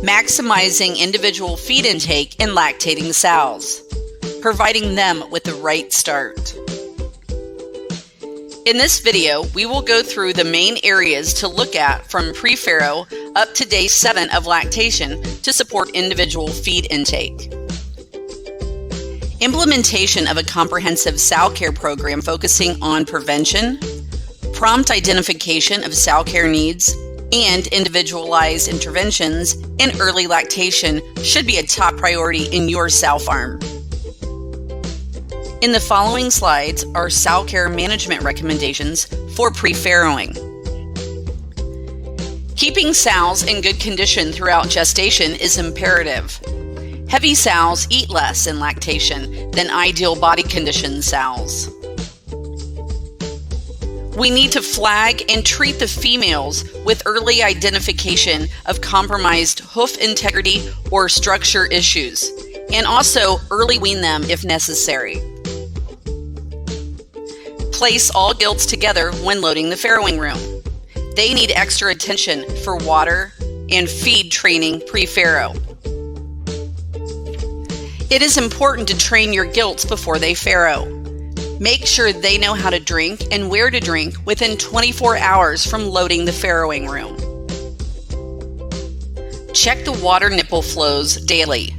maximizing individual feed intake in lactating sows, providing them with the right start. In this video, we will go through the main areas to look at from pre-farrow up to day 7 of lactation to support individual feed intake. Implementation of a comprehensive sow care program focusing on prevention, prompt identification of sow care needs, and individualized interventions in early lactation should be a top priority in your sow farm. In the following slides are sow care management recommendations for pre-farrowing. Keeping sows in good condition throughout gestation is imperative. Heavy sows eat less in lactation than ideal body condition sows. We need to flag and treat the females with early identification of compromised hoof integrity or structure issues, and also early wean them if necessary. Place all gilts together when loading the farrowing room. They need extra attention for water and feed training pre-farrow. It is important to train your gilts before they farrow. Make sure they know how to drink and where to drink within 24 hours from loading the farrowing room. Check the water nipple flows daily.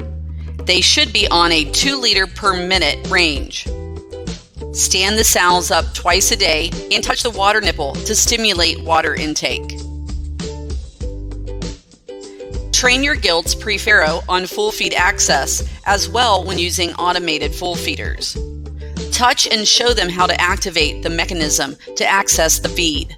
They should be on a 2 liter per minute range. Stand the sows up twice a day and touch the water nipple to stimulate water intake. Train your gilts pre-farrow on full feed access as well when using automated full feeders. Touch and show them how to activate the mechanism to access the feed.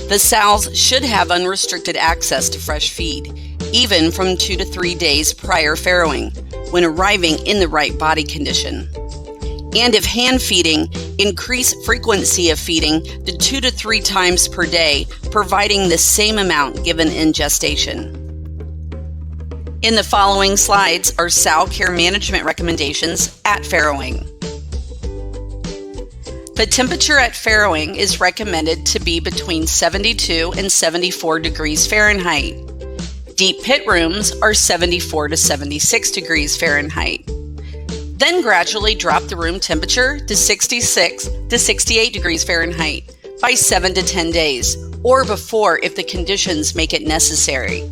The sows should have unrestricted access to fresh feed, even from 2 to 3 days prior farrowing, when arriving in the right body condition. And if hand feeding, increase frequency of feeding to 2 to 3 times per day, providing the same amount given in gestation. In the following slides are sow care management recommendations at farrowing. The temperature at farrowing is recommended to be between 72 and 74 degrees Fahrenheit. Deep pit rooms are 74 to 76 degrees Fahrenheit. Then gradually drop the room temperature to 66 to 68 degrees Fahrenheit by 7 to 10 days, or before if the conditions make it necessary.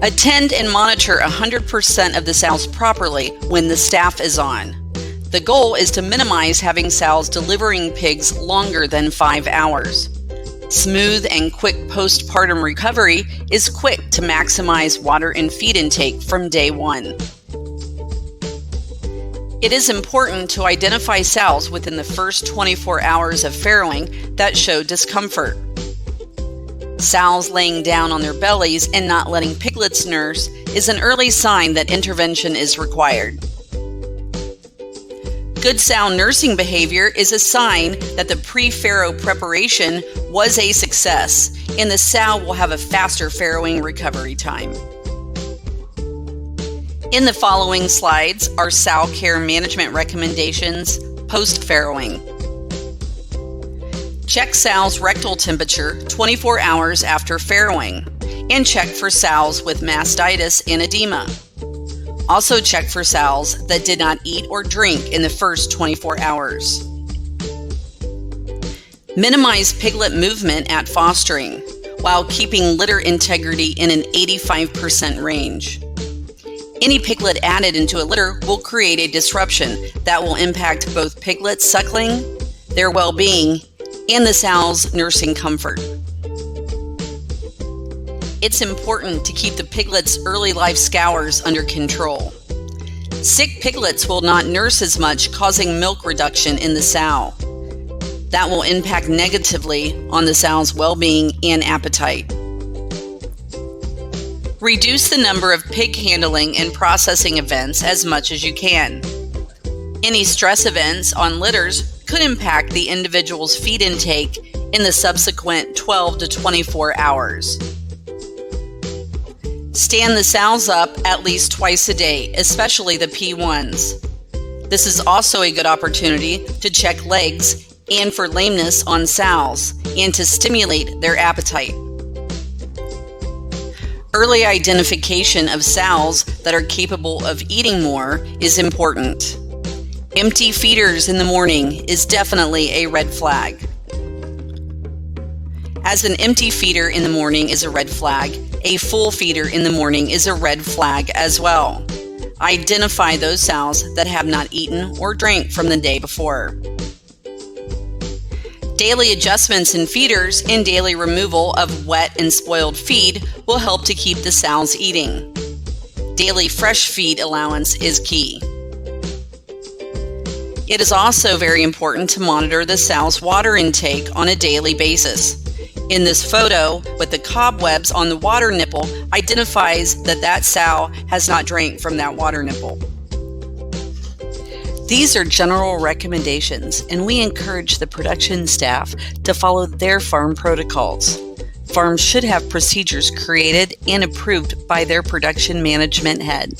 Attend and monitor 100% of the sows properly when the staff is on. The goal is to minimize having sows delivering pigs longer than 5 hours. Smooth and quick postpartum recovery is quick to maximize water and feed intake from day 1. It is important to identify sows within the first 24 hours of farrowing that show discomfort. Sows laying down on their bellies and not letting piglets nurse is an early sign that intervention is required. Good sow nursing behavior is a sign that the pre-farrow preparation was a success, and the sow will have a faster farrowing recovery time. In the following slides are sow care management recommendations post-farrowing. Check sows' rectal temperature 24 hours after farrowing, and check for sows with mastitis and edema. Also check for sows that did not eat or drink in the first 24 hours. Minimize piglet movement at fostering, while keeping litter integrity in an 85% range. Any piglet added into a litter will create a disruption that will impact both piglets suckling, their well-being, and the sow's nursing comfort. It's important to keep the piglets' early life scours under control. Sick piglets will not nurse as much, causing milk reduction in the sow. That will impact negatively on the sow's well-being and appetite. Reduce the number of pig handling and processing events as much as you can. Any stress events on litters could impact the individual's feed intake in the subsequent 12 to 24 hours. Stand the sows up at least twice a day, especially the P1s. This is also a good opportunity to check legs and for lameness on sows and to stimulate their appetite. Early identification of sows that are capable of eating more is important. Empty feeders in the morning is definitely a red flag. As an empty feeder in the morning is a red flag, a full feeder in the morning is a red flag as well. Identify those sows that have not eaten or drank from the day before. Daily adjustments in feeders and daily removal of wet and spoiled feed will help to keep the sows eating. Daily fresh feed allowance is key. It is also very important to monitor the sow's water intake on a daily basis. In this photo, with the cobwebs on the water nipple, identifies that that sow has not drank from that water nipple. These are general recommendations, and we encourage the production staff to follow their farm protocols. Farms should have procedures created and approved by their production management head.